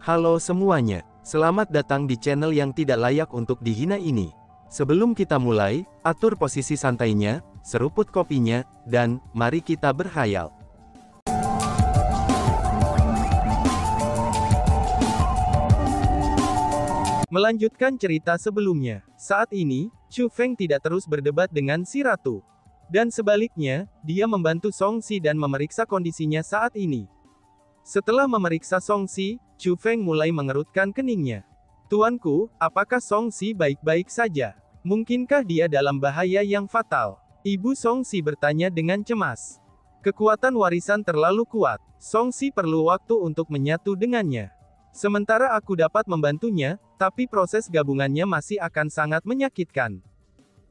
Halo semuanya, selamat datang di channel yang tidak layak untuk dihina ini. Sebelum kita mulai, atur posisi santainya, seruput kopinya, dan mari kita berkhayal. Melanjutkan cerita sebelumnya, saat ini, Chu Feng tidak terus berdebat dengan si ratu. Dan sebaliknya, dia membantu Song Si dan memeriksa kondisinya saat ini. Setelah memeriksa Song Si, Chu Feng mulai mengerutkan keningnya. Tuanku, apakah Song Si baik-baik saja? Mungkinkah dia dalam bahaya yang fatal? Ibu Song Si bertanya dengan cemas. Kekuatan warisan terlalu kuat. Song Si perlu waktu untuk menyatu dengannya. Sementara aku dapat membantunya, tapi proses gabungannya masih akan sangat menyakitkan.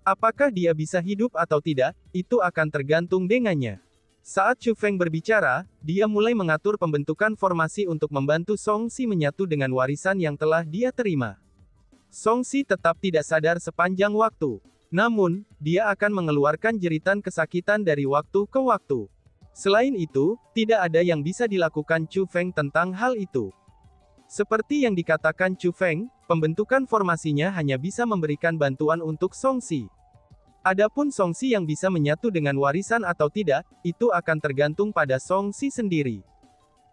Apakah dia bisa hidup atau tidak, itu akan tergantung dengannya. Saat Chu Feng berbicara, dia mulai mengatur pembentukan formasi untuk membantu Song Si menyatu dengan warisan yang telah dia terima. Song Si tetap tidak sadar sepanjang waktu. Namun, dia akan mengeluarkan jeritan kesakitan dari waktu ke waktu. Selain itu, tidak ada yang bisa dilakukan Chu Feng tentang hal itu. Seperti yang dikatakan Chu Feng, pembentukan formasinya hanya bisa memberikan bantuan untuk Song Si. Adapun Song Si yang bisa menyatu dengan warisan atau tidak, itu akan tergantung pada Song Si sendiri.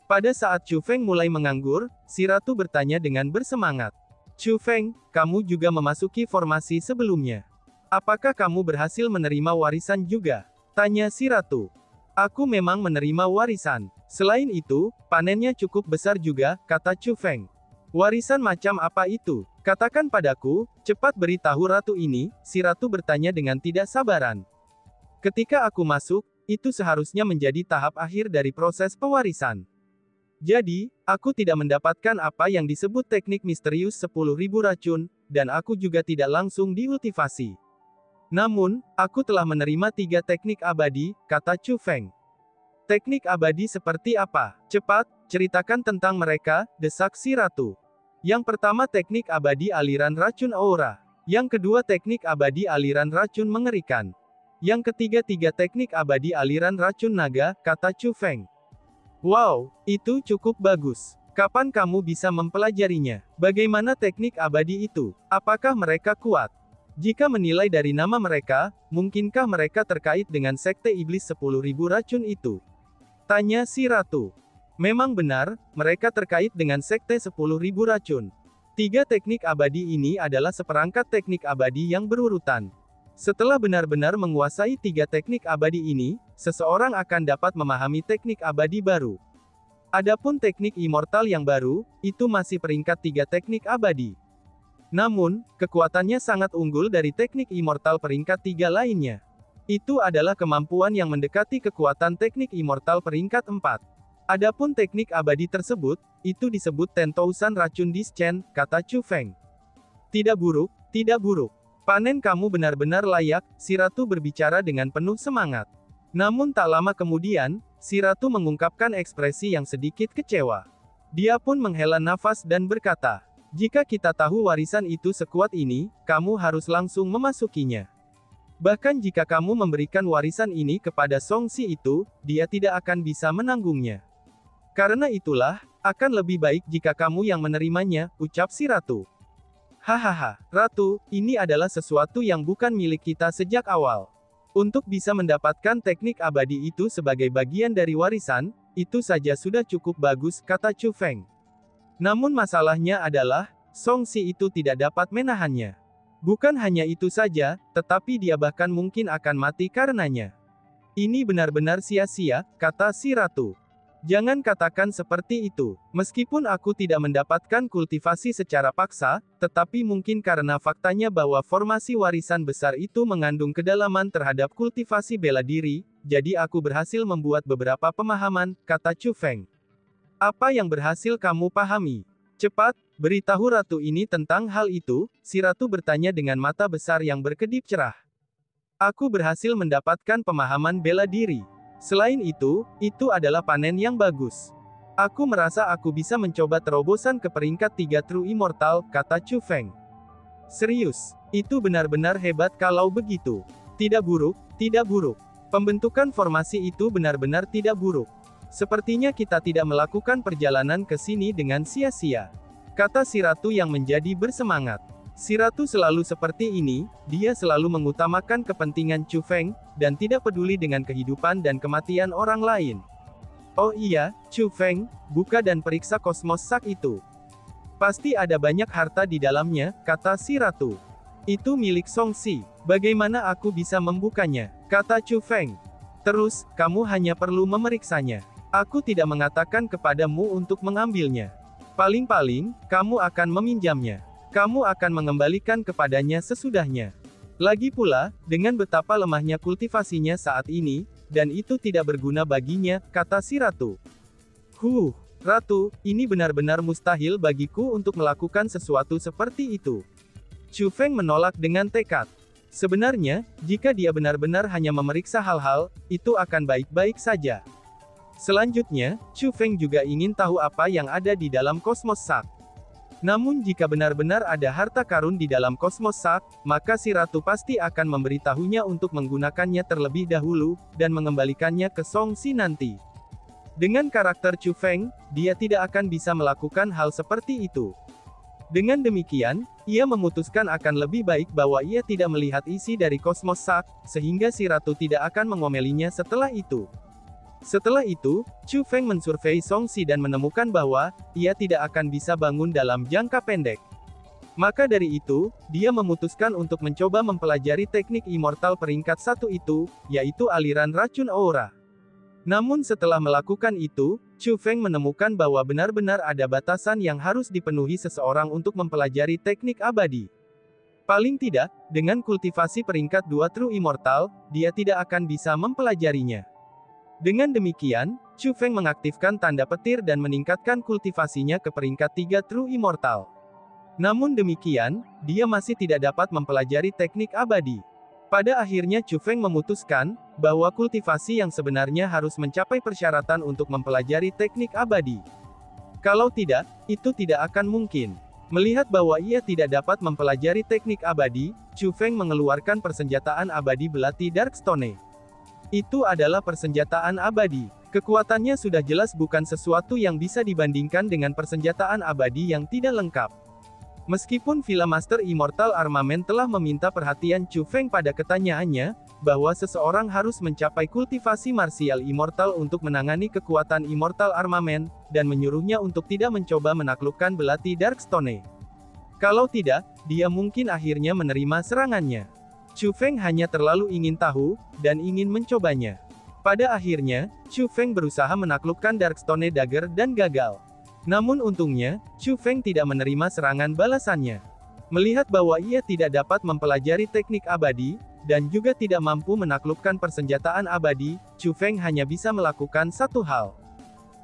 Pada saat Chu Feng mulai menganggur, si ratu bertanya dengan bersemangat. Chu Feng, kamu juga memasuki formasi sebelumnya. Apakah kamu berhasil menerima warisan juga? Tanya si ratu. Aku memang menerima warisan. Selain itu, panennya cukup besar juga, kata Chu Feng. Warisan macam apa itu? Katakan padaku, cepat beritahu ratu ini, si ratu bertanya dengan tidak sabaran. Ketika aku masuk, itu seharusnya menjadi tahap akhir dari proses pewarisan. Jadi, aku tidak mendapatkan apa yang disebut teknik misterius 10.000 racun, dan aku juga tidak langsung diultivasi. Namun, aku telah menerima 3 teknik abadi, kata Chu Feng. Teknik abadi seperti apa? Cepat, ceritakan tentang mereka, desak si ratu. Yang pertama teknik abadi aliran racun aura. Yang kedua teknik abadi aliran racun mengerikan. Yang ketiga teknik abadi aliran racun naga, kata Chu Feng. Wow, itu cukup bagus. Kapan kamu bisa mempelajarinya? Bagaimana teknik abadi itu? Apakah mereka kuat? Jika menilai dari nama mereka, mungkinkah mereka terkait dengan sekte iblis 10.000 racun itu? Tanya si ratu. Memang benar, mereka terkait dengan sekte 10.000 racun. 3 teknik abadi ini adalah seperangkat teknik abadi yang berurutan. Setelah benar-benar menguasai 3 teknik abadi ini, seseorang akan dapat memahami teknik abadi baru. Adapun teknik immortal yang baru, itu masih peringkat 3 teknik abadi. Namun, kekuatannya sangat unggul dari teknik immortal peringkat 3 lainnya. Itu adalah kemampuan yang mendekati kekuatan teknik immortal peringkat 4. Adapun teknik abadi tersebut, itu disebut 10,000 racun Dischan, kata Chu Feng. Tidak buruk, tidak buruk. Panen kamu benar-benar layak, si ratu berbicara dengan penuh semangat. Namun tak lama kemudian, si ratu mengungkapkan ekspresi yang sedikit kecewa. Dia pun menghela nafas dan berkata, jika kita tahu warisan itu sekuat ini, kamu harus langsung memasukinya. Bahkan jika kamu memberikan warisan ini kepada Song Si itu, dia tidak akan bisa menanggungnya. Karena itulah, akan lebih baik jika kamu yang menerimanya, ucap si ratu. Hahaha, ratu, ini adalah sesuatu yang bukan milik kita sejak awal. Untuk bisa mendapatkan teknik abadi itu sebagai bagian dari warisan, itu saja sudah cukup bagus, kata Chu Feng. Namun masalahnya adalah, Song Si itu tidak dapat menahannya. Bukan hanya itu saja, tetapi dia bahkan mungkin akan mati karenanya. Ini benar-benar sia-sia, kata si ratu. Jangan katakan seperti itu. Meskipun aku tidak mendapatkan kultivasi secara paksa, tetapi mungkin karena faktanya bahwa formasi warisan besar itu mengandung kedalaman terhadap kultivasi bela diri, jadi aku berhasil membuat beberapa pemahaman, kata Chu Feng. Apa yang berhasil kamu pahami? Cepat, beritahu ratu ini tentang hal itu, si ratu bertanya dengan mata besar yang berkedip cerah. Aku berhasil mendapatkan pemahaman bela diri. Selain itu adalah panen yang bagus. Aku merasa aku bisa mencoba terobosan ke peringkat 3 True Immortal, kata Chu Feng. Serius, itu benar-benar hebat kalau begitu. Tidak buruk, tidak buruk. Pembentukan formasi itu benar-benar tidak buruk. Sepertinya kita tidak melakukan perjalanan ke sini dengan sia-sia, kata si ratu yang menjadi bersemangat. Si ratu selalu seperti ini, dia selalu mengutamakan kepentingan Chu Feng, dan tidak peduli dengan kehidupan dan kematian orang lain. Oh iya, Chu Feng, buka dan periksa kosmos sak itu. Pasti ada banyak harta di dalamnya, kata si ratu. Itu milik Song Si. Bagaimana aku bisa membukanya? Kata Chu Feng. Terus, kamu hanya perlu memeriksanya. Aku tidak mengatakan kepadamu untuk mengambilnya. Paling-paling, kamu akan meminjamnya. Kamu akan mengembalikan kepadanya sesudahnya. Lagi pula, dengan betapa lemahnya kultivasinya saat ini, dan itu tidak berguna baginya, kata si ratu. Ratu, ini benar-benar mustahil bagiku untuk melakukan sesuatu seperti itu. Chu Feng menolak dengan tekad. Sebenarnya, jika dia benar-benar hanya memeriksa hal-hal, itu akan baik-baik saja. Selanjutnya, Chu Feng juga ingin tahu apa yang ada di dalam kosmos sak. Namun jika benar-benar ada harta karun di dalam kosmos sak, maka si ratu pasti akan memberitahunya untuk menggunakannya terlebih dahulu, dan mengembalikannya ke Song Si nanti. Dengan karakter Chu Feng, dia tidak akan bisa melakukan hal seperti itu. Dengan demikian, ia memutuskan akan lebih baik bahwa ia tidak melihat isi dari kosmos sak, sehingga si ratu tidak akan mengomelinya setelah itu. Setelah itu, Chu Feng mensurvei Song Si dan menemukan bahwa, ia tidak akan bisa bangun dalam jangka pendek. Maka dari itu, dia memutuskan untuk mencoba mempelajari teknik immortal peringkat 1 itu, yaitu aliran racun aura. Namun setelah melakukan itu, Chu Feng menemukan bahwa benar-benar ada batasan yang harus dipenuhi seseorang untuk mempelajari teknik abadi. Paling tidak, dengan kultivasi peringkat 2 True Immortal, dia tidak akan bisa mempelajarinya. Dengan demikian, Chu Feng mengaktifkan tanda petir dan meningkatkan kultivasinya ke peringkat 3 True Immortal. Namun demikian, dia masih tidak dapat mempelajari teknik abadi. Pada akhirnya Chu Feng memutuskan, bahwa kultivasi yang sebenarnya harus mencapai persyaratan untuk mempelajari teknik abadi. Kalau tidak, itu tidak akan mungkin. Melihat bahwa ia tidak dapat mempelajari teknik abadi, Chu Feng mengeluarkan persenjataan abadi belati Darkstone. Itu adalah persenjataan abadi. Kekuatannya sudah jelas bukan sesuatu yang bisa dibandingkan dengan persenjataan abadi yang tidak lengkap. Meskipun Villa Master Immortal Armament telah meminta perhatian Chu Feng pada ketanyaannya, bahwa seseorang harus mencapai kultivasi martial immortal untuk menangani kekuatan Immortal Armament, dan menyuruhnya untuk tidak mencoba menaklukkan belati Darkstone. Kalau tidak, dia mungkin akhirnya menerima serangannya. Chu Feng hanya terlalu ingin tahu, dan ingin mencobanya. Pada akhirnya, Chu Feng berusaha menaklukkan Darkstone Dagger dan gagal. Namun untungnya, Chu Feng tidak menerima serangan balasannya. Melihat bahwa ia tidak dapat mempelajari teknik abadi, dan juga tidak mampu menaklukkan persenjataan abadi, Chu Feng hanya bisa melakukan satu hal.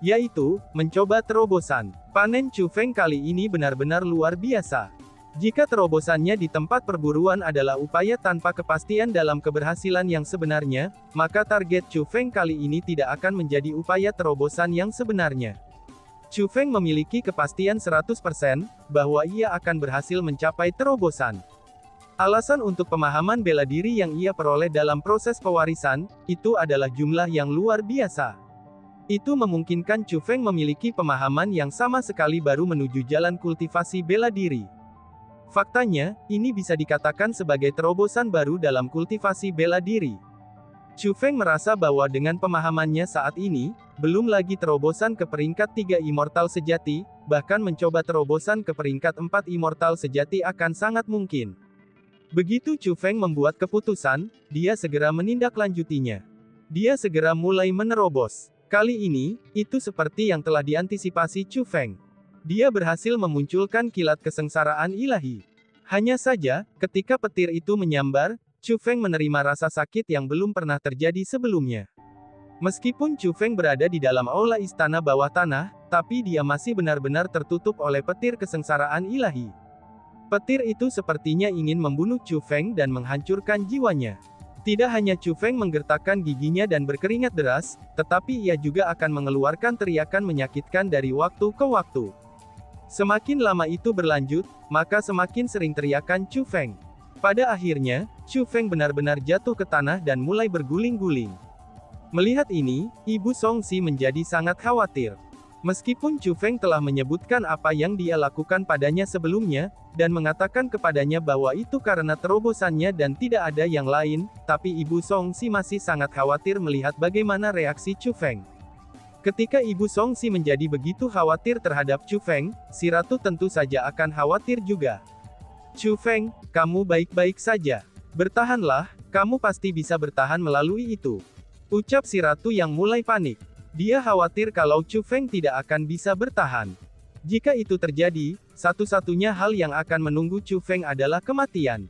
Yaitu, mencoba terobosan. Panen Chu Feng kali ini benar-benar luar biasa. Jika terobosannya di tempat perburuan adalah upaya tanpa kepastian dalam keberhasilan yang sebenarnya, maka target Chu Feng kali ini tidak akan menjadi upaya terobosan yang sebenarnya. Chu Feng memiliki kepastian 100%, bahwa ia akan berhasil mencapai terobosan. Alasan untuk pemahaman bela diri yang ia peroleh dalam proses pewarisan, itu adalah jumlah yang luar biasa. Itu memungkinkan Chu Feng memiliki pemahaman yang sama sekali baru menuju jalan kultivasi bela diri. Faktanya, ini bisa dikatakan sebagai terobosan baru dalam kultivasi bela diri. Chu Feng merasa bahwa dengan pemahamannya saat ini, belum lagi terobosan ke peringkat 3 immortal sejati, bahkan mencoba terobosan ke peringkat 4 immortal sejati akan sangat mungkin. Begitu Chu Feng membuat keputusan, dia segera menindaklanjutinya. Dia segera mulai menerobos. Kali ini, itu seperti yang telah diantisipasi Chu Feng. Dia berhasil memunculkan kilat kesengsaraan ilahi. Hanya saja, ketika petir itu menyambar, Chu Feng menerima rasa sakit yang belum pernah terjadi sebelumnya. Meskipun Chu Feng berada di dalam aula istana bawah tanah, tapi dia masih benar-benar tertutup oleh petir kesengsaraan ilahi. Petir itu sepertinya ingin membunuh Chu Feng dan menghancurkan jiwanya. Tidak hanya Chu Feng menggertakkan giginya dan berkeringat deras, tetapi ia juga akan mengeluarkan teriakan menyakitkan dari waktu ke waktu. Semakin lama itu berlanjut, maka semakin sering teriakan Chu Feng. Pada akhirnya, Chu Feng benar-benar jatuh ke tanah dan mulai berguling-guling. Melihat ini, Ibu Songxi menjadi sangat khawatir. Meskipun Chu Feng telah menyebutkan apa yang dia lakukan padanya sebelumnya, dan mengatakan kepadanya bahwa itu karena terobosannya dan tidak ada yang lain, tapi Ibu Songxi masih sangat khawatir melihat bagaimana reaksi Chu Feng. Ketika Ibu Songxi menjadi begitu khawatir terhadap Chu Feng, si ratu tentu saja akan khawatir juga. Chu Feng, kamu baik-baik saja. Bertahanlah, kamu pasti bisa bertahan melalui itu. Ucap si ratu yang mulai panik. Dia khawatir kalau Chu Feng tidak akan bisa bertahan. Jika itu terjadi, satu-satunya hal yang akan menunggu Chu Feng adalah kematian.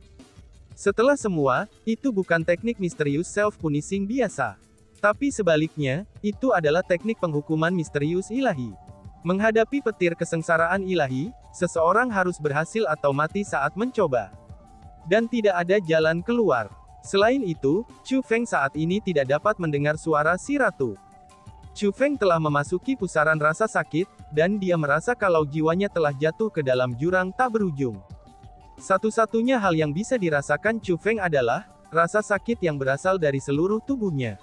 Setelah semua, itu bukan teknik misterius self-punishing biasa. Tapi sebaliknya, itu adalah teknik penghukuman misterius ilahi. Menghadapi petir kesengsaraan ilahi, seseorang harus berhasil atau mati saat mencoba. Dan tidak ada jalan keluar. Selain itu, Chu Feng saat ini tidak dapat mendengar suara si ratu. Chu Feng telah memasuki pusaran rasa sakit, dan dia merasa kalau jiwanya telah jatuh ke dalam jurang tak berujung. Satu-satunya hal yang bisa dirasakan Chu Feng adalah rasa sakit yang berasal dari seluruh tubuhnya.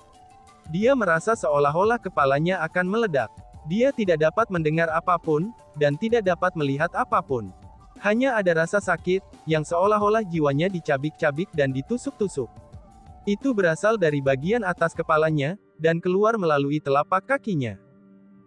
Dia merasa seolah-olah kepalanya akan meledak. Dia tidak dapat mendengar apapun, dan tidak dapat melihat apapun. Hanya ada rasa sakit, yang seolah-olah jiwanya dicabik-cabik dan ditusuk-tusuk. Itu berasal dari bagian atas kepalanya, dan keluar melalui telapak kakinya.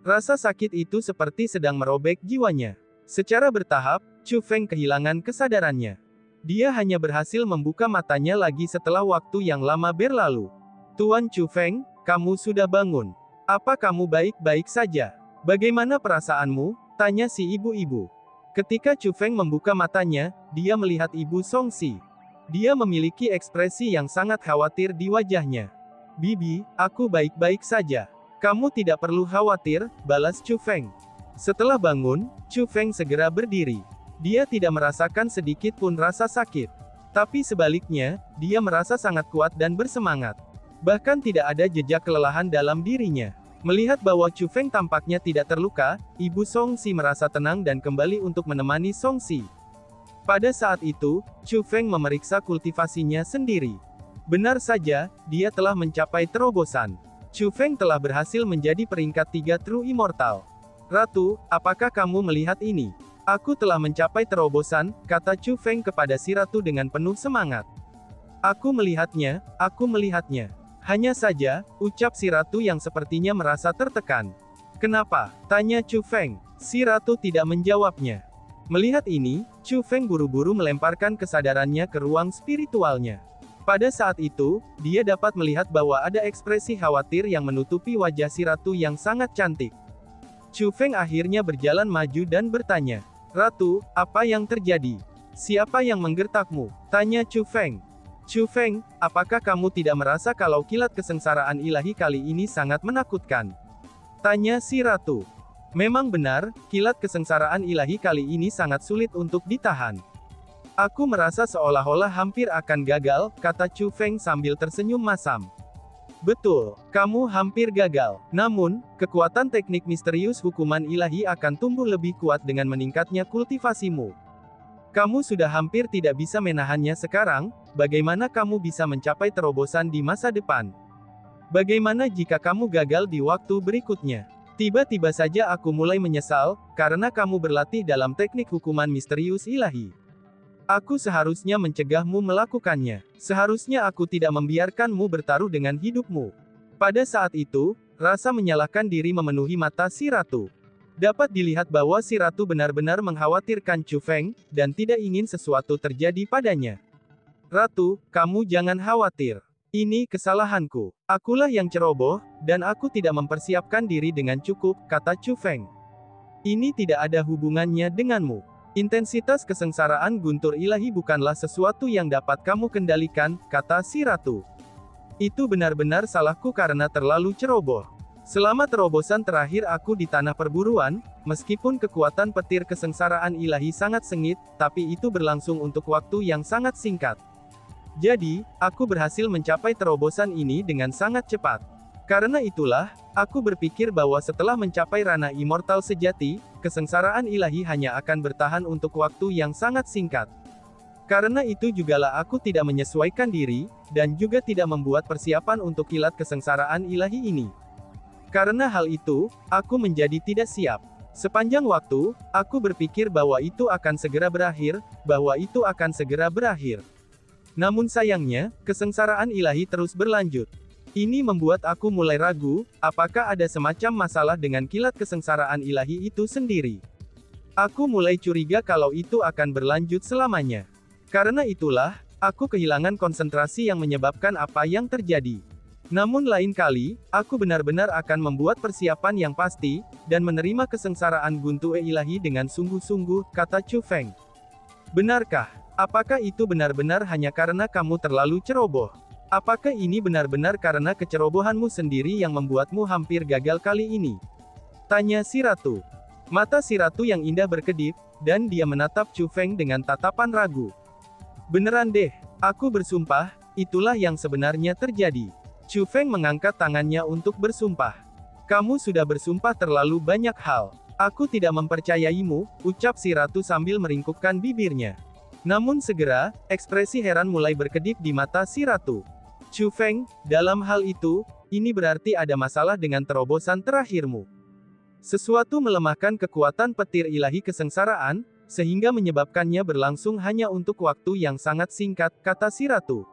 Rasa sakit itu seperti sedang merobek jiwanya. Secara bertahap, Chu Feng kehilangan kesadarannya. Dia hanya berhasil membuka matanya lagi setelah waktu yang lama berlalu. Tuan Chu Feng, kamu sudah bangun. Apa kamu baik-baik saja? Bagaimana perasaanmu? Tanya si ibu-ibu. Ketika Chu Feng membuka matanya, dia melihat Ibu Songxi. Dia memiliki ekspresi yang sangat khawatir di wajahnya. Bibi, aku baik-baik saja. Kamu tidak perlu khawatir, balas Chu Feng. Setelah bangun, Chu Feng segera berdiri. Dia tidak merasakan sedikit pun rasa sakit. Tapi sebaliknya, dia merasa sangat kuat dan bersemangat. Bahkan tidak ada jejak kelelahan dalam dirinya. Melihat bahwa Chu Feng tampaknya tidak terluka, Ibu Songxi merasa tenang dan kembali untuk menemani Songxi. Pada saat itu, Chu Feng memeriksa kultivasinya sendiri. Benar saja, dia telah mencapai terobosan. Chu Feng telah berhasil menjadi peringkat 3 True Immortal. Ratu, apakah kamu melihat ini? Aku telah mencapai terobosan, kata Chu Feng kepada si ratu dengan penuh semangat. Aku melihatnya, aku melihatnya. Hanya saja, ucap si ratu yang sepertinya merasa tertekan. Kenapa? Tanya Chu Feng. Si ratu tidak menjawabnya. Melihat ini, Chu Feng buru-buru melemparkan kesadarannya ke ruang spiritualnya. Pada saat itu, dia dapat melihat bahwa ada ekspresi khawatir yang menutupi wajah si ratu yang sangat cantik. Chu Feng akhirnya berjalan maju dan bertanya, "Ratu, apa yang terjadi? Siapa yang menggertakmu?" Tanya Chu Feng. Chu Feng, apakah kamu tidak merasa kalau kilat kesengsaraan ilahi kali ini sangat menakutkan? Tanya si ratu. Memang benar, kilat kesengsaraan ilahi kali ini sangat sulit untuk ditahan. Aku merasa seolah-olah hampir akan gagal, kata Chu Feng sambil tersenyum masam. Betul, kamu hampir gagal. Namun, kekuatan teknik misterius hukuman ilahi akan tumbuh lebih kuat dengan meningkatnya kultivasimu. Kamu sudah hampir tidak bisa menahannya sekarang, bagaimana kamu bisa mencapai terobosan di masa depan? Bagaimana jika kamu gagal di waktu berikutnya? Tiba-tiba saja aku mulai menyesal, karena kamu berlatih dalam teknik hukuman misterius ilahi. Aku seharusnya mencegahmu melakukannya. Seharusnya aku tidak membiarkanmu bertaruh dengan hidupmu. Pada saat itu, rasa menyalahkan diri memenuhi mata si ratu. Dapat dilihat bahwa si ratu benar-benar mengkhawatirkan Chu Feng, dan tidak ingin sesuatu terjadi padanya. Ratu, kamu jangan khawatir. Ini kesalahanku. Akulah yang ceroboh, dan aku tidak mempersiapkan diri dengan cukup, kata Chu Feng. Ini tidak ada hubungannya denganmu. Intensitas kesengsaraan guntur ilahi bukanlah sesuatu yang dapat kamu kendalikan, kata si ratu. Itu benar-benar salahku karena terlalu ceroboh. Selama terobosan terakhir aku di tanah perburuan, meskipun kekuatan petir kesengsaraan ilahi sangat sengit, tapi itu berlangsung untuk waktu yang sangat singkat. Jadi, aku berhasil mencapai terobosan ini dengan sangat cepat. Karena itulah, aku berpikir bahwa setelah mencapai ranah immortal sejati, kesengsaraan ilahi hanya akan bertahan untuk waktu yang sangat singkat. Karena itu jugalah aku tidak menyesuaikan diri, dan juga tidak membuat persiapan untuk kilat kesengsaraan ilahi ini. Karena hal itu, aku menjadi tidak siap. Sepanjang waktu, aku berpikir bahwa itu akan segera berakhir, bahwa itu akan segera berakhir. Namun sayangnya, kesengsaraan ilahi terus berlanjut. Ini membuat aku mulai ragu, apakah ada semacam masalah dengan kilat kesengsaraan ilahi itu sendiri. Aku mulai curiga kalau itu akan berlanjut selamanya. Karena itulah, aku kehilangan konsentrasi yang menyebabkan apa yang terjadi. Namun lain kali, aku benar-benar akan membuat persiapan yang pasti, dan menerima kesengsaraan Guntu ilahi dengan sungguh-sungguh, kata Chu Feng. Benarkah? Apakah itu benar-benar hanya karena kamu terlalu ceroboh? Apakah ini benar-benar karena kecerobohanmu sendiri yang membuatmu hampir gagal kali ini? Tanya si ratu. Mata si ratu yang indah berkedip, dan dia menatap Chu Feng dengan tatapan ragu. Beneran deh, aku bersumpah, itulah yang sebenarnya terjadi. Chu Feng mengangkat tangannya untuk bersumpah. Kamu sudah bersumpah terlalu banyak hal. Aku tidak mempercayaimu, ucap si ratu sambil meringkukkan bibirnya. Namun segera, ekspresi heran mulai berkedip di mata si ratu. Chu Feng, dalam hal itu, ini berarti ada masalah dengan terobosan terakhirmu. Sesuatu melemahkan kekuatan petir ilahi kesengsaraan, sehingga menyebabkannya berlangsung hanya untuk waktu yang sangat singkat, kata si ratu.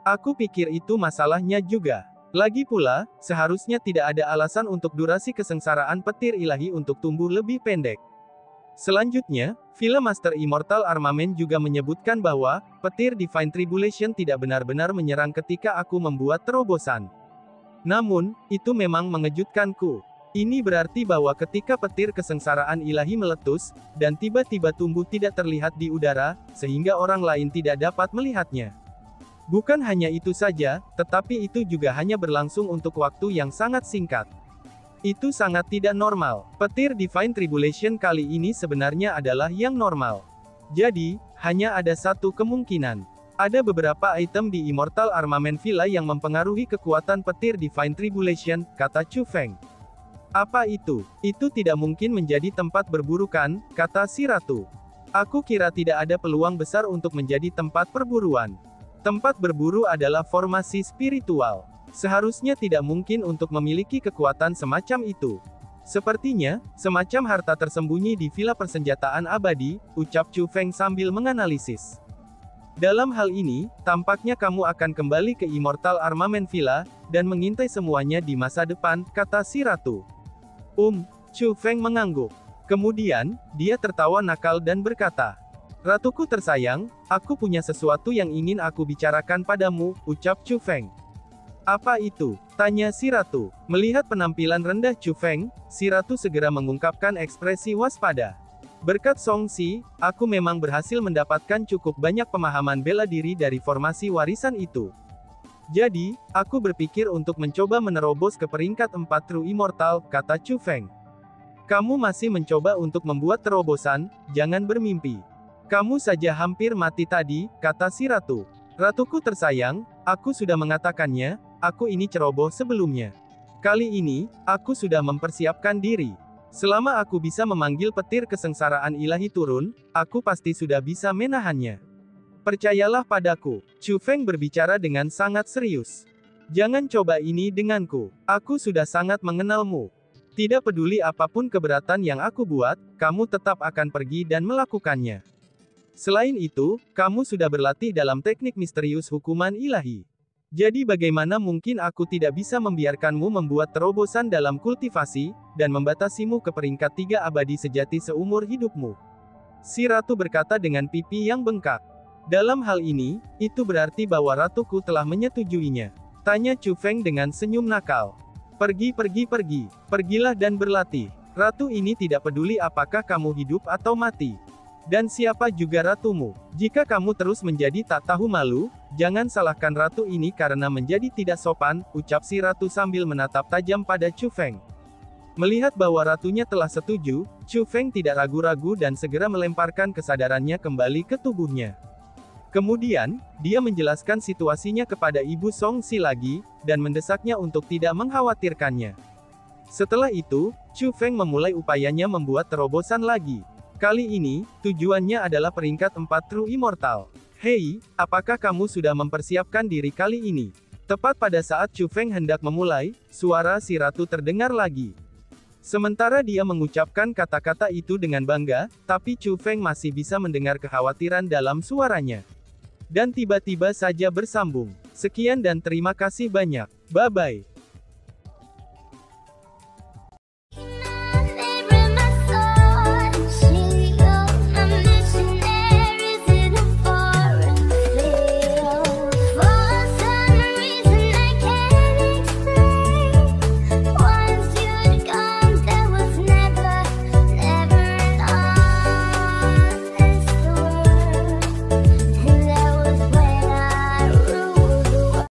Aku pikir itu masalahnya juga. Lagi pula, seharusnya tidak ada alasan untuk durasi kesengsaraan petir ilahi untuk tumbuh lebih pendek. Selanjutnya, film Master Immortal Armament juga menyebutkan bahwa, petir Divine Tribulation tidak benar-benar menyerang ketika aku membuat terobosan. Namun, itu memang mengejutkanku. Ini berarti bahwa ketika petir kesengsaraan ilahi meletus, dan tiba-tiba tumbuh tidak terlihat di udara, sehingga orang lain tidak dapat melihatnya. Bukan hanya itu saja, tetapi itu juga hanya berlangsung untuk waktu yang sangat singkat. Itu sangat tidak normal. Petir Divine Tribulation kali ini sebenarnya adalah yang normal. Jadi, hanya ada satu kemungkinan. Ada beberapa item di Immortal Armament Villa yang mempengaruhi kekuatan petir Divine Tribulation, kata Chu Feng. Apa itu? Itu tidak mungkin menjadi tempat berburu kan, kata si ratu. Aku kira tidak ada peluang besar untuk menjadi tempat perburuan. Tempat berburu adalah formasi spiritual. Seharusnya tidak mungkin untuk memiliki kekuatan semacam itu. Sepertinya, semacam harta tersembunyi di villa persenjataan abadi, ucap Chu Feng sambil menganalisis. Dalam hal ini, tampaknya kamu akan kembali ke Immortal Armament Villa, dan mengintai semuanya di masa depan, kata si ratu. Chu Feng mengangguk. Kemudian, dia tertawa nakal dan berkata, Ratuku tersayang, aku punya sesuatu yang ingin aku bicarakan padamu, ucap Chu Feng. Apa itu? Tanya si ratu. Melihat penampilan rendah Chu Feng, si ratu segera mengungkapkan ekspresi waspada. Berkat Song Si, aku memang berhasil mendapatkan cukup banyak pemahaman bela diri dari formasi warisan itu. Jadi, aku berpikir untuk mencoba menerobos ke peringkat 4 True Immortal, kata Chu Feng. Kamu masih mencoba untuk membuat terobosan, jangan bermimpi. Kamu saja hampir mati tadi, kata si ratu. Ratuku tersayang, aku sudah mengatakannya, aku ini ceroboh sebelumnya. Kali ini, aku sudah mempersiapkan diri. Selama aku bisa memanggil petir kesengsaraan ilahi turun, aku pasti sudah bisa menahannya. Percayalah padaku, Chu Feng berbicara dengan sangat serius. Jangan coba ini denganku, aku sudah sangat mengenalmu. Tidak peduli apapun keberatan yang aku buat, kamu tetap akan pergi dan melakukannya. Selain itu, kamu sudah berlatih dalam teknik misterius hukuman ilahi. Jadi bagaimana mungkin aku tidak bisa membiarkanmu membuat terobosan dalam kultivasi, dan membatasimu ke peringkat 3 abadi sejati seumur hidupmu? Si ratu berkata dengan pipi yang bengkak. Dalam hal ini, itu berarti bahwa ratuku telah menyetujuinya. Tanya Chu Feng dengan senyum nakal. Pergilah dan berlatih. Ratu ini tidak peduli apakah kamu hidup atau mati. Dan siapa juga ratumu. Jika kamu terus menjadi tak tahu malu, jangan salahkan ratu ini karena menjadi tidak sopan, ucap si ratu sambil menatap tajam pada Chu Feng. Melihat bahwa ratunya telah setuju, Chu Feng tidak ragu-ragu dan segera melemparkan kesadarannya kembali ke tubuhnya. Kemudian, dia menjelaskan situasinya kepada Ibu Song Si lagi, dan mendesaknya untuk tidak mengkhawatirkannya. Setelah itu, Chu Feng memulai upayanya membuat terobosan lagi. Kali ini, tujuannya adalah peringkat 4 True Immortal. Hei, apakah kamu sudah mempersiapkan diri kali ini? Tepat pada saat Chu Feng hendak memulai, suara si ratu terdengar lagi. Sementara dia mengucapkan kata-kata itu dengan bangga, tapi Chu Feng masih bisa mendengar kekhawatiran dalam suaranya. Dan tiba-tiba saja bersambung. Sekian dan terima kasih banyak. Bye-bye.